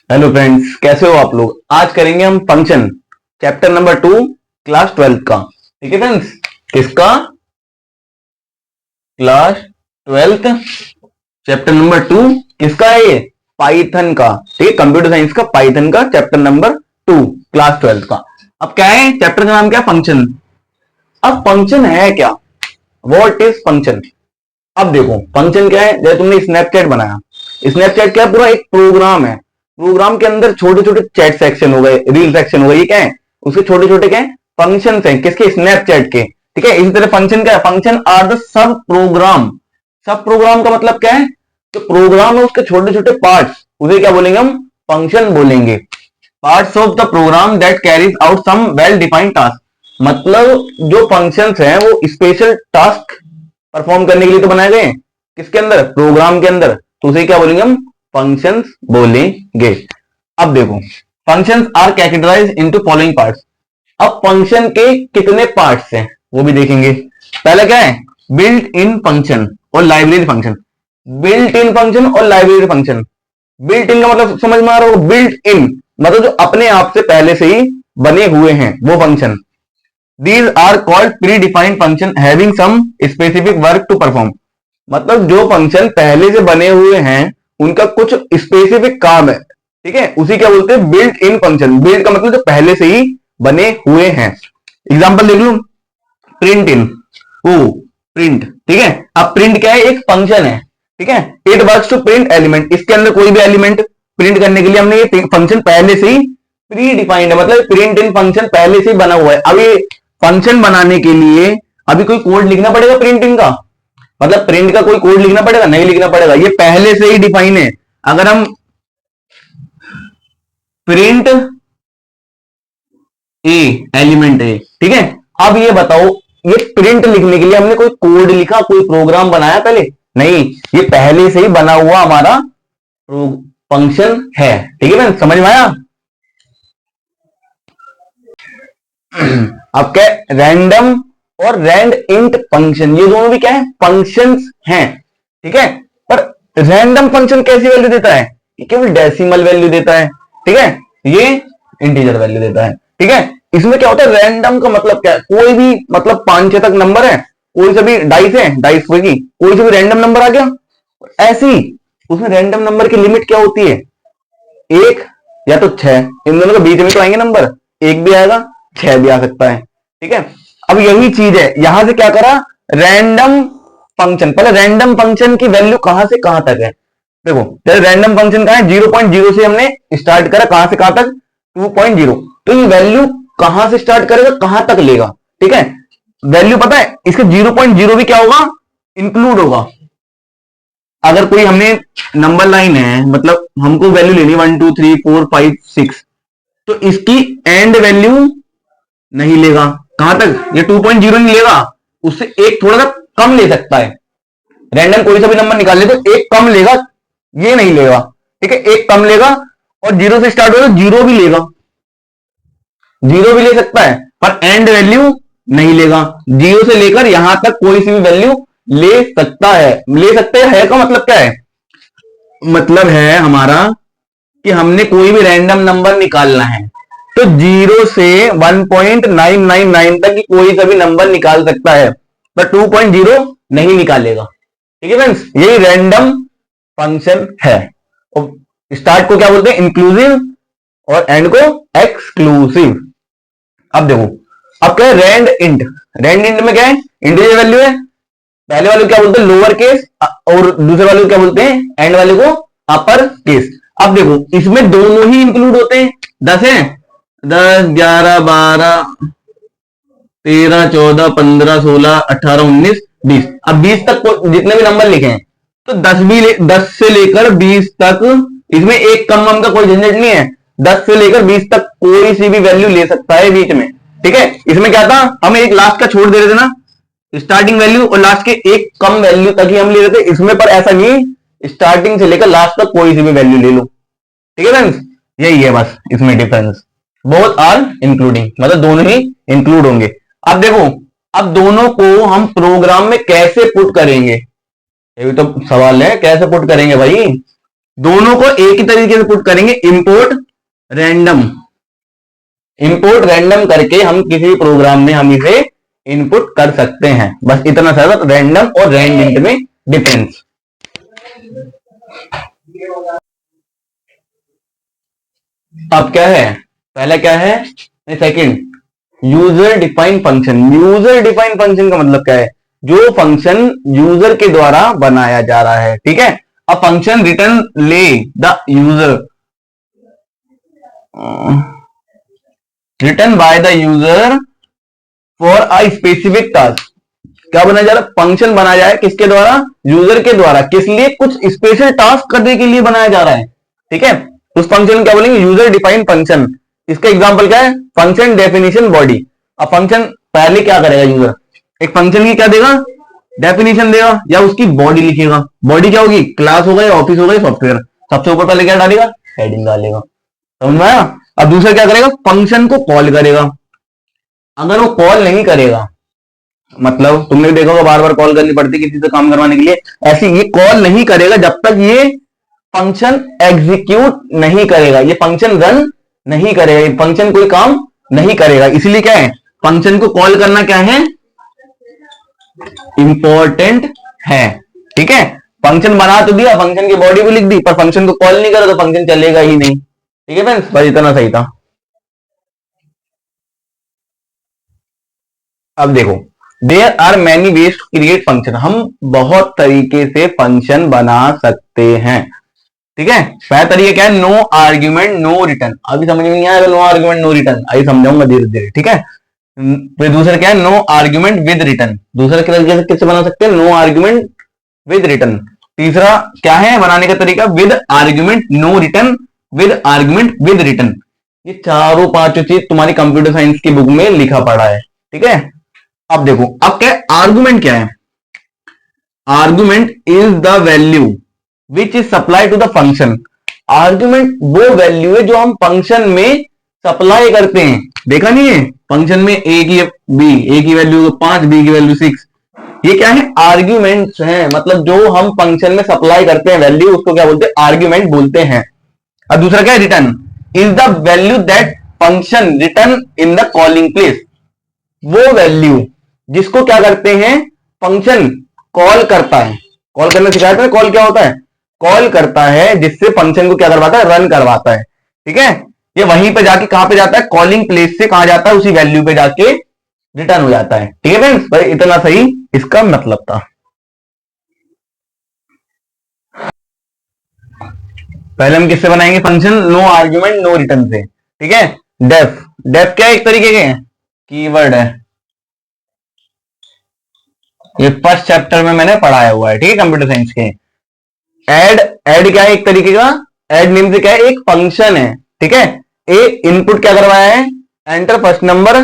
Hello friends, कैसे हो आप लोग। आज करेंगे हम फंक्शन चैप्टर नंबर 2 क्लास 12 का। ठीक है फ्रेंड्स, किसका? क्लास 12 चैप्टर नंबर 2 किसका है ये? पाइथन का। ठीक है, कंप्यूटर साइंस का पाइथन का चैप्टर नंबर 2 क्लास 12 का। अब क्या है चैप्टर का नाम? क्या? फंक्शन। अब फंक्शन है क्या? What is function? अब देखो फंक्शन क्या है। जैसे तुमने स्नैपचैट बनाया, स्नैपचैट क्या है? पूरा एक प्रोग्राम है। प्रोग्राम के अंदर छोटे छोटे चैट सेक्शन हो गए, रील सेक्शन हो गए, ये क्या है? उसके छोटे छोटे क्या है? फंक्शन है। किसके? स्नैपचैट के। ठीक है, इसी तरह फंक्शन क्या है? Function are the subprogram. Subprogram का मतलब क्या है? जो प्रोग्राम है उसके छोटे छोटे पार्ट्स, उसे क्या बोलेंगे हम? फंक्शन बोलेंगे। Parts of the program that carries out some well defined task. मतलब जो फंक्शंस हैं वो स्पेशल टास्क परफॉर्म करने के लिए तो बनाए गए हैं। किसके अंदर? प्रोग्राम के अंदर। तो उसे क्या बोलेंगे हम? फंक्शंस बोलेंगे। अब देखो functions are categorize into following parts. अब फंक्शन के कितने पार्ट्स हैं वो भी देखेंगे। पहला क्या है? बिल्ट इन फंक्शन और library function. Built in function और लाइब्रेरी फंक्शन। बिल्ट इन का मतलब समझ में आ रहा होगा। बिल्ट इन मतलब जो अपने आप से पहले से ही बने हुए हैं वो function. These are called predefined function having some specific work to perform। मतलब जो फंक्शन पहले से बने हुए हैं उनका कुछ स्पेसिफिक काम है। ठीक है, उसी क्या बोलते हैं? Built in function. बिल्ट का मतलब जो पहले से ही बने हुए हैं। एग्जांपल देख लू, प्रिंट इन। O print. ठीक है, अब प्रिंट क्या है? एक फंक्शन है। ठीक है, it works to print element. इसके अंदर कोई भी एलिमेंट प्रिंट करने के लिए हमने ये फंक्शन पहले से ही प्री डिफाइंड है। मतलब प्रिंट इन फंक्शन पहले से ही बना हुआ है। अब ये फंक्शन बनाने के लिए अभी कोई कोड लिखना पड़ेगा प्रिंट इन का? मतलब प्रिंट का कोई कोड लिखना पड़ेगा? नहीं लिखना पड़ेगा, ये पहले से ही डिफाइन है। अगर हम प्रिंट ए एलिमेंट है, ठीक है, अब ये बताओ ये प्रिंट लिखने के लिए हमने कोई कोड लिखा, कोई प्रोग्राम बनाया पहले? नहीं, ये पहले से ही बना हुआ हमारा फंक्शन है। ठीक है, समझ में आया? अब क्या? रैंडम और रैंड इंट फंक्शन, ये दोनों भी क्या है? फंक्शंस हैं। ठीक है, पर रैंडम फंक्शन कैसी वैल्यू देता है? ये केवल डेसिमल वैल्यू देता है। ठीक है, ये इंटीजर वैल्यू देता है। ठीक है, इसमें क्या होता है? रैंडम का मतलब क्या है? कोई भी मतलब 5-6 तक नंबर है, कोई सा भी डाइस है, डाइस होगी, कोई सा भी रैंडम नंबर आ गया। ऐसी उसमें रैंडम नंबर की लिमिट क्या होती है? 1 या तो 6, इन दोनों के बीच में तो आएंगे नंबर। 1 भी आएगा, 6 भी आ सकता है। ठीक है, अब यही चीज है, यहां से क्या करा? Random function. पहले रैंडम फंक्शन की वैल्यू कहां से कहां तक है? देखो रैंडम फंक्शन का है 0.0 से हमने स्टार्ट करा, कहां से कहां तक? 2.0। तो ये वैल्यू कहां से स्टार्ट करेगा, कहां तक लेगा? ठीक है, वैल्यू पता है इसके 0.0 भी क्या होगा? इंक्लूड होगा। अगर कोई हमने नंबर लाइन है, मतलब हमको वैल्यू लेनी 1 2 3 4 5 6, तो इसकी एंड वैल्यू नहीं लेगा। कहां तक? ये 2.0 नहीं लेगा, उससे एक थोड़ा सा कम ले सकता है। रैंडम कोई सा भी नंबर निकाल ले तो एक कम लेगा, ये नहीं लेगा। ठीक है, एक कम लेगा और 0 से स्टार्ट हो तो 0 भी लेगा, 0 भी ले सकता है, पर एंड वैल्यू नहीं लेगा। 0 से लेकर यहां तक कोई सी भी वैल्यू ले सकता है। ले सकते है का मतलब क्या है? मतलब है हमारा कि हमने कोई भी रैंडम नंबर निकालना है तो 0 से 1.999 तक की कोई सा भी नंबर निकाल सकता है, पर 2.0 नहीं निकालेगा। ठीक है फ्रेंड्स, यही रैंडम फंक्शन है। और स्टार्ट को क्या बोलते हैं? इंक्लूसिव, और एंड को एक्सक्लूसिव। अब देखो, अब क्या है? Rand int. रैंड इंट में क्या है? इंटीजर वैल्यू है। पहले वाले को क्या बोलते हैं? लोअर केस, और दूसरे वाले को क्या बोलते हैं? एंड वाले को अपर केस। अब देखो इसमें दोनों ही इंक्लूड होते हैं। 10 है, 10 11 12 13 14 15 16 18 19 20। अब 20 तक जितने भी नंबर लिखे हैं तो 10 से लेकर 20 तक, इसमें एक कम का कोई झंझट नहीं है। 10 से लेकर 20 तक कोई सी भी वैल्यू ले सकता है बीच में। ठीक है, इसमें क्या था? हम एक लास्ट का छोड़ दे रहे थे ना, स्टार्टिंग वैल्यू और लास्ट के एक कम वैल्यू तक ही हम ले रहे थे। इसमें पर ऐसा नहीं, स्टार्टिंग से लेकर लास्ट तक कोई सी भी वैल्यू ले लो। ठीक है फ्रेंड्स, यही है बस इसमें डिफरेंस। बोथ आर इंक्लूडिंग, मतलब दोनों ही इंक्लूड होंगे। अब देखो, अब दोनों को हम प्रोग्राम में कैसे पुट करेंगे, ये भी तो सवाल है। कैसे पुट करेंगे भाई? दोनों को एक ही तरीके से पुट करेंगे, रैंडम इंपोर्ट रैंडम करके हम किसी भी प्रोग्राम में हम इसे इनपुट कर सकते हैं। बस इतना सा रैंडम और रैंड इंट में डिफरेंस। अब क्या है, पहला क्या है, second user defined function. User defined function का मतलब क्या है, जो फंक्शन यूजर के द्वारा बनाया जा रहा है, ठीक है। अ फंक्शन रिटर्न ले the user, return by the user for a specific task. क्या बनाया जा रहा है, फंक्शन बनाया जाए किसके द्वारा, यूजर के द्वारा, किस लिए, कुछ स्पेशल टास्क करने के लिए बनाया जा रहा है, ठीक है। उस फंक्शन क्या बोलेंगे, यूजर डिफाइंड फंक्शन। इसका एग्जांपल क्या है, फंक्शन डेफिनेशन बॉडी। अब फंक्शन पहले क्या करेगा यूजर, एक फंक्शन की क्या देगा, डेफिनेशन देगा या उसकी बॉडी लिखेगा। बॉडी क्या होगी, क्लास होगा या ऑफिस होगा या सॉफ्टवेयर। सबसे ऊपर पहले क्या डालेगा, हेडिंग डालेगा, समझ में आया। अब दूसरा क्या करेगा, फंक्शन को कॉल करेगा। अगर वो कॉल नहीं करेगा, मतलब तुमने देखा होगा बार बार कॉल करनी पड़ती किसी से काम करवाने के लिए, ऐसे ये कॉल नहीं करेगा जब तक ये फंक्शन एग्जीक्यूट नहीं करेगा, ये फंक्शन रन नहीं करेगा, ये फंक्शन कोई काम नहीं करेगा। इसलिए क्या है, फंक्शन को कॉल करना क्या है, इंपॉर्टेंट है, ठीक है। फंक्शन बना तो दिया, फंक्शन की बॉडी भी लिख दी, पर फंक्शन को कॉल नहीं करा तो फंक्शन चलेगा ही नहीं, ठीक है फ्रेंड्स, बस इतना सही था। अब देखो, there are many ways to create function. हम बहुत तरीके से फंक्शन बना सकते हैं, ठीक है। पहला तरीका क्या है, नो आर्ग्यूमेंट नो रिटर्न। अभी समझ में नहीं आएगा नो आर्ग्यूमेंट नो रिटर्न, अभी समझाऊंगा धीरे धीरे, ठीक है। फिर दूसरा क्या है, नो आर्ग्यूमेंट विद रिटर्न। दूसरा तरीके से किससे बना सकते हैं, नो आर्ग्यूमेंट विद रिटर्न। तीसरा क्या है बनाने का तरीका, with argument no return, with argument with return. ये चारों पांचों चीज तुम्हारी कंप्यूटर साइंस की बुक में लिखा पड़ा है, ठीक है। अब देखो, अब क्या है, आर्गुमेंट क्या है, argument is the value which is supply to the function. Argument वो वैल्यू है जो हम फंक्शन में सप्लाई करते हैं। देखा नहीं है, फंक्शन में ए की बी, ए की वैल्यू 5, बी की वैल्यू 6, ये क्या है, आर्ग्यूमेंट्स हैं। मतलब जो हम फंक्शन में सप्लाई करते हैं वैल्यू, उसको क्या बोलते हैं, आर्ग्यूमेंट बोलते हैं। अब दूसरा क्या है, return is the value that function return in the calling place. वो वैल्यू जिसको क्या करते हैं, फंक्शन कॉल करता है। कॉल करना सिखाया था, कॉल क्या होता है, कॉल करता है जिससे फंक्शन को क्या करवाता है, रन करवाता है, ठीक है। ये वहीं पे जाके कहां पे जाता है, कॉलिंग प्लेस से कहां जाता है, उसी वैल्यू पे जाके रिटर्न हो जाता है, ठीक है फ्रेंड्स। भाई इतना सही इसका मतलब था। पहले हम किससे बनाएंगे function, no argument no return से, ठीक है। डेफ, डेफ क्या एक तरीके के कीवर्ड है, ये फर्स्ट चैप्टर में मैंने पढ़ाया हुआ है, ठीक है, कंप्यूटर साइंस के। एड, एड क्या है एक तरीके का, एड मीन से क्या है, एक फंक्शन है, ठीक है। ए इनपुट क्या करवाया है, enter first number,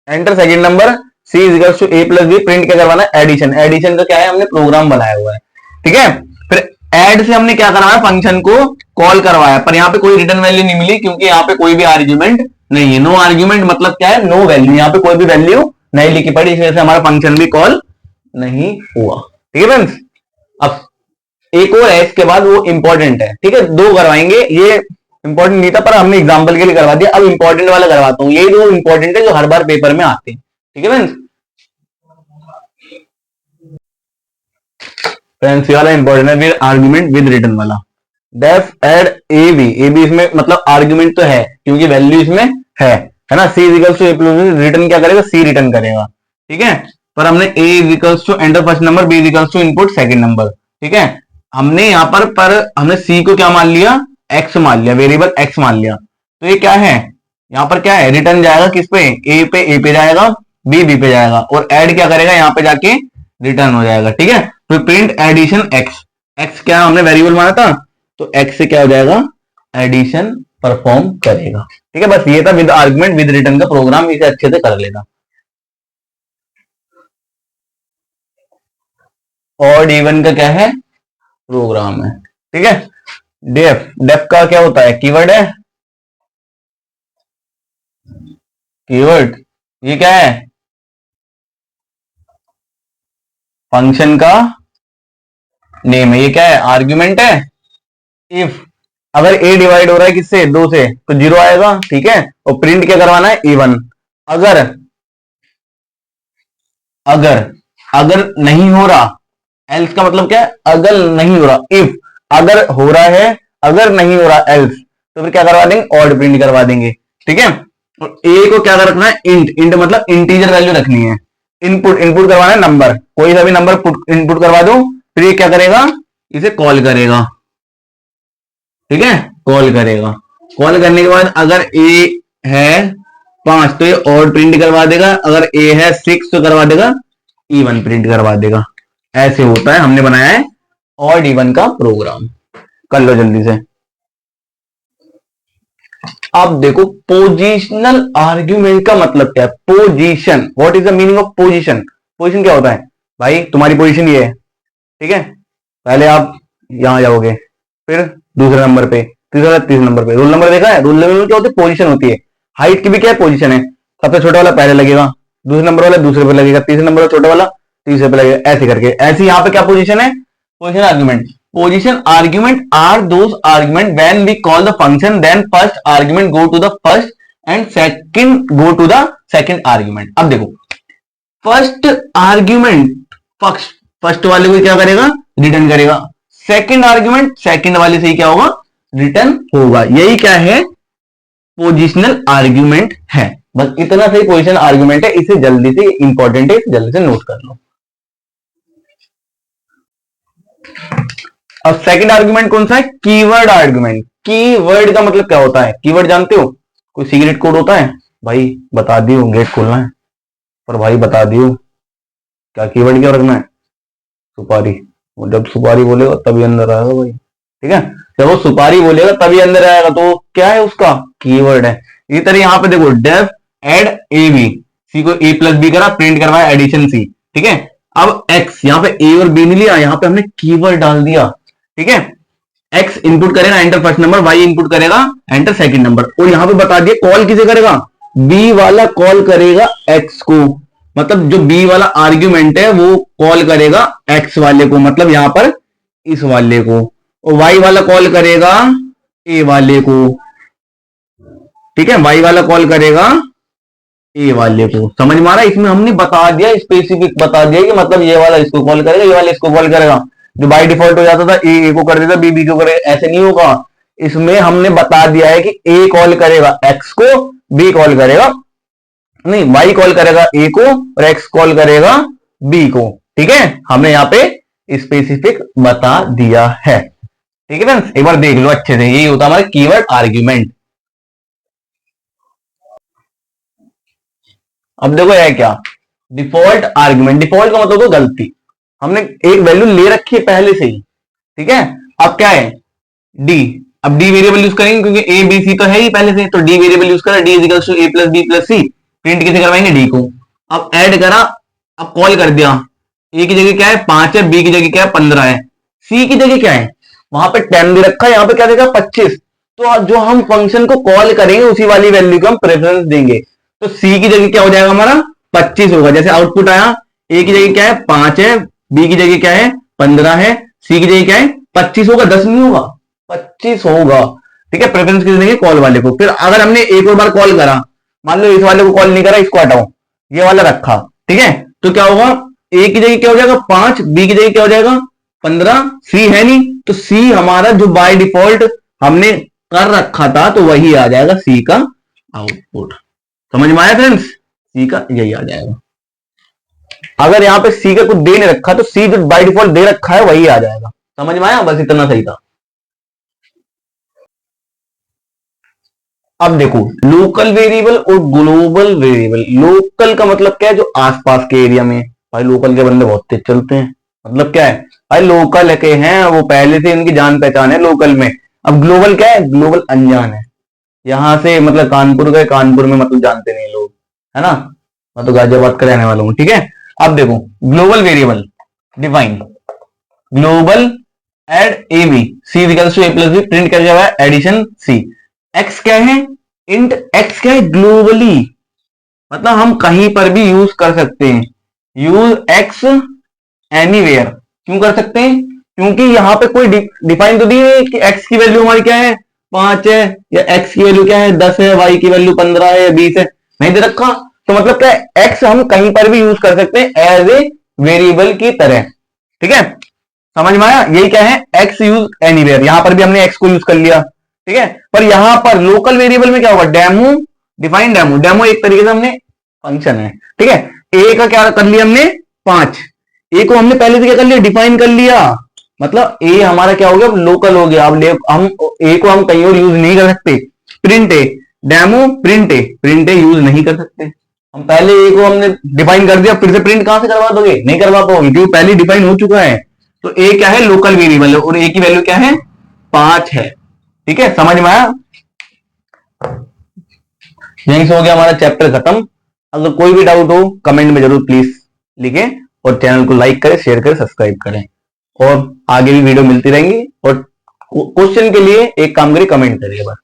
enter second number, C is equal to A plus B, print क्या करवाना है, एडिशन। एडिशन का क्या है, हमने प्रोग्राम बनाया हुआ है, ठीक है। फिर एड से हमने क्या करवाया, फंक्शन को कॉल करवाया, पर यहाँ पे कोई रिटर्न वैल्यू नहीं मिली क्योंकि यहाँ पे कोई भी आर्ग्यूमेंट नहीं है। नो आर्ग्यूमेंट मतलब क्या है, नो वैल्यू, यहाँ पे कोई भी वैल्यू नहीं लिखी पड़ी, इस वजह से हमारा फंक्शन भी कॉल नहीं हुआ, ठीक है फ्रेंड्स। अब एक और है इसके बाद, वो इंपॉर्टेंट है, ठीक है। दो करवाएंगे, ये इंपॉर्टेंट नहीं था पर हमने एग्जांपल के लिए करवा दिया। अब इंपॉर्टेंट वाला करवाता हूं, यही दो इंपॉर्टेंट है जो हर बार पेपर में आते हैं, ठीक है फ्रेंड्स। फ्रेंड्स ये वाला इंपॉर्टेंट है, फिर आर्ग्यूमेंट विद रिटर्न वाला। Def add A B, A B इसमें मतलब आर्ग्यूमेंट तो है क्योंकि वैल्यू इसमें है ना। C equals to A plus, return क्या करेगा, सी रिटर्न करेगा, ठीक है। पर हमने A equals to enter first number, B equals to input second number, ठीक है। हमने यहाँ पर हमने सी को क्या मान लिया, एक्स मान लिया, वेरिएबल एक्स मान लिया। तो ये क्या है, यहाँ पर क्या है, रिटर्न जाएगा किस पे, ए पे जाएगा, बी पे जाएगा, और ऐड क्या करेगा, यहाँ पे जाके रिटर्न हो जाएगा, ठीक है। तो प्रिंट एडिशन एक्स, एक्स क्या हमने वेरिएबल माना था, तो एक्स से क्या हो जाएगा, एडिशन परफॉर्म करेगा, ठीक है। बस ये था विद आर्गुमेंट विद रिटर्न का प्रोग्राम, इसे अच्छे से कर लेना। और इवन का क्या है, प्रोग्राम है, ठीक है। डेफ, डेफ का क्या होता है, कीवर्ड है, कीवर्ड ये क्या है, फंक्शन का नेम है। ये क्या है, आर्ग्यूमेंट है, इफ अगर ए डिवाइड हो रहा है किससे, 2 से, तो 0 आएगा, ठीक है। और प्रिंट क्या करवाना है, A1। अगर अगर अगर नहीं हो रहा, एल्स का मतलब क्या है, अगर नहीं हो रहा, इफ अगर हो रहा है, अगर नहीं हो रहा एल्स, तो फिर क्या करवा देंगे, ऑड प्रिंट करवा देंगे, ठीक है। और ए को क्या रखना है, इंट, इंट मतलब इंटीजर वैल्यू रखनी है। इनपुट इनपुट करवाना है नंबर, कोई सा भी नंबर इनपुट करवा दो, फिर ये क्या करेगा, इसे कॉल करेगा, ठीक है, कॉल करेगा। कॉल करने के बाद अगर ए है 5 तो ये ऑड प्रिंट करवा देगा, अगर ए है 6 तो करवा देगा E1 प्रिंट करवा देगा। ऐसे होता है, हमने बनाया है ऑड इवन का प्रोग्राम। कर लो जल्दी से। अब देखो पोजिशनल आर्ग्यूमेंट का मतलब क्या है, position, what is the meaning of position. Position क्या होता है भाई, तुम्हारी पोजीशन ये है, ठीक है, पहले आप यहां जाओगे, फिर दूसरे नंबर पे, तीसरे नंबर पे। रोल नंबर देखा है, रोल नंबर में क्या होती है, पोजीशन होती है। हाइट की भी क्या है, पोजीशन है। सबसे छोटा वाला पहले लगेगा, दूसरे नंबर वाला दूसरे पे लगेगा, तीसरे नंबर वाला छोटा वाला तीसरे पे लगेगा, ऐसे करके। ऐसे यहाँ पे क्या पोजीशन है, position argument. Position argument are those argument when we call the function then first argument go to the first and second go to the second argument. अब देखो फर्स्ट आर्ग्यूमेंट फर्स्ट वाले को क्या करेगा, रिटर्न करेगा। Second argument second वाले से ही क्या होगा, रिटर्न होगा। यही क्या है, पोजिशनल आर्ग्यूमेंट है। बस इतना सही पोजिशन आर्ग्यूमेंट है, इसे जल्दी से इंपॉर्टेंट है, जल्दी से नोट कर लो। अब सेकंड आर्ग्यूमेंट कौन सा है, कीवर्ड आर्ग्यूमेंट। कीवर्ड का मतलब क्या होता है, कीवर्ड जानते हो, कोई सीक्रेट कोड होता है भाई, बता दियो, गेट खोलना है, पर भाई बता दियो क्या कीवर्ड क्या रखना है, सुपारी। वो जब सुपारी बोलेगा तभी अंदर आएगा भाई, ठीक है, जब वो सुपारी बोलेगा तभी अंदर आएगा, तो क्या है उसका कीवर्ड है। इसी तरह यहां पे देखो डेफ एड ए बी, सी को ए प्लस बी करा, प्रिंट करवाया एडिशन सी, ठीक है। अब एक्स, यहाँ पे ए और बी नहीं लिया, यहाँ पे हमने कीवर्ड डाल दिया, ठीक है। एक्स इनपुट करेगा enter first number, Y input करेगा एंटर सेकंड नंबर, और यहां पे बता दिए कॉल किसे करेगा, बी वाला कॉल करेगा एक्स को, मतलब जो बी वाला आर्ग्यूमेंट है वो कॉल करेगा एक्स वाले को, मतलब यहां पर इस वाले को, और वाई वाला कॉल करेगा ए वाले को, ठीक है, वाई वाला कॉल करेगा ए वाले को। समझ में आ रहा है, इसमें हमने बता दिया, स्पेसिफिक बता दिया कि मतलब ये वाला इसको कॉल करेगा, ये वाला इसको कॉल करेगा। जो बाय डिफॉल्ट हो जाता था ए को कर देता, बी बी को करेगा, ऐसे नहीं होगा। इसमें हमने बता दिया है कि ए कॉल करेगा एक्स को, बी कॉल करेगा नहीं, वाई कॉल करेगा ए को, और एक्स कॉल करेगा बी को, ठीक है। हमने यहाँ पे स्पेसिफिक बता दिया है, ठीक है फ्रेंड्स, एक बार देख लो अच्छे से। यही होता है हमारा कीवर्ड आर्ग्यूमेंट। अब देखो है क्या, डिफॉल्ट आर्ग्यूमेंट। डिफॉल्ट का मतलब तो गलती, हमने एक वैल्यू ले रखी है पहले से ही, ठीक है। अब क्या है, डी, अब डी वेरिएबल यूज करेंगे क्योंकि ए बी सी तो है ही पहले से, तो डी वेरिएबल यूज करा, D equals to A plus B plus C, print किसे करवाएंगे, डी को। अब ऐड करा, अब कॉल कर दिया, ए की जगह क्या है 5 है, बी की जगह क्या है 15 है, सी की जगह क्या है, वहां पे 10 दे रखा है, यहाँ पे क्या देगा 25। तो जो हम फंक्शन को कॉल करेंगे उसी वाली वैल्यू को हम प्रेफरेंस देंगे, तो सी की जगह क्या हो जाएगा हमारा 25 होगा। जैसे आउटपुट आया, ए की जगह क्या है 5 है, बी की जगह क्या है 15 है, सी की जगह क्या है 25 होगा, 10 नहीं होगा 25 होगा, ठीक है। प्रेफरेंस किस देंगे, कॉल वाले को। फिर अगर हमने एक और बार कॉल करा, मान लो इस वाले को कॉल नहीं करा, इसको हटाओ, ये वाला रखा, ठीक है, तो क्या होगा, ए की जगह क्या हो जाएगा 5, बी की जगह क्या हो जाएगा 15, सी है नहीं, तो सी हमारा जो बाय डिफॉल्ट हमने कर रखा था तो वही आ जाएगा सी का आउटपुट। समझ में आया फ्रेंड्स, सी का यही आ जाएगा। अगर यहां पे सी का कुछ दे नहीं रखा तो सी जो बाय डिफॉल्ट दे रखा है वही आ जाएगा। समझ में आया, बस इतना सही था। अब देखो लोकल वेरिएबल और ग्लोबल वेरिएबल। लोकल का मतलब क्या है, जो आसपास के एरिया में, भाई लोकल के बंदे बहुत तेज चलते हैं, मतलब क्या है भाई लोकल के हैं, वो पहले से इनकी जान पहचान है लोकल में। अब ग्लोबल क्या है, ग्लोबल अनजान है, यहां से मतलब कानपुर गए, कानपुर में मतलब जानते नहीं लोग, है ना, मैं तो गाजियाबाद का रहने वाला हूं, ठीक है। अब देखो global variable define, global add A B, C equals to A plus B, print कर जाएगा एडिशन सी। एक्स क्या है, इंट एक्स क्या है, ग्लोबली, मतलब हम कहीं पर भी यूज कर सकते हैं, यूज एक्स एनीवेयर। क्यों कर सकते हैं, क्योंकि यहाँ पे कोई डिफाइन तो दी नहीं कि एक्स की वैल्यू हमारी क्या है 5 है, या एक्स की वैल्यू क्या है 10 है, वाई की वैल्यू 15 है या 20 है, नहीं दे रखा। तो मतलब क्या है एक्स हम कहीं पर भी यूज कर सकते हैं एज ए वेरिएबल की तरह। ठीक है, समझ में आया? यही क्या है एक्स यूज एनीवेयर, यहां पर भी हमने एक्स को यूज कर लिया। ठीक है, पर यहां पर लोकल वेरिएबल में क्या होगा डेमो, डिफाइन डेमो, डेमो एक तरीके से हमने फंक्शन है। ठीक है, ए का क्या कर लिया हमने 5, ए को हमने पहले से क्या कर लिया डिफाइन कर लिया, मतलब ए हमारा क्या हो गया लोकल हो गया। अब हम ए को हम कहीं और यूज नहीं कर सकते। Print a demo, print A use नहीं कर सकते। हम पहले ए को हमने डिफाइन कर दिया, फिर से प्रिंट कहां से करवा दोगे, नहीं करवा पाओगे क्योंकि पहले डिफाइन हो चुका है। तो ए क्या है लोकल वेरिएबल है और ए की वैल्यू क्या है 5 है। ठीक है, समझ में आया? यहीं से हो गया हमारा चैप्टर खत्म। अगर कोई भी डाउट हो कमेंट में जरूर प्लीज लिखें, और चैनल को लाइक करें, शेयर करें, सब्सक्राइब करें, और आगे भी वीडियो मिलती रहेंगी। और क्वेश्चन के लिए एक काम करिए, कमेंट करिए बस।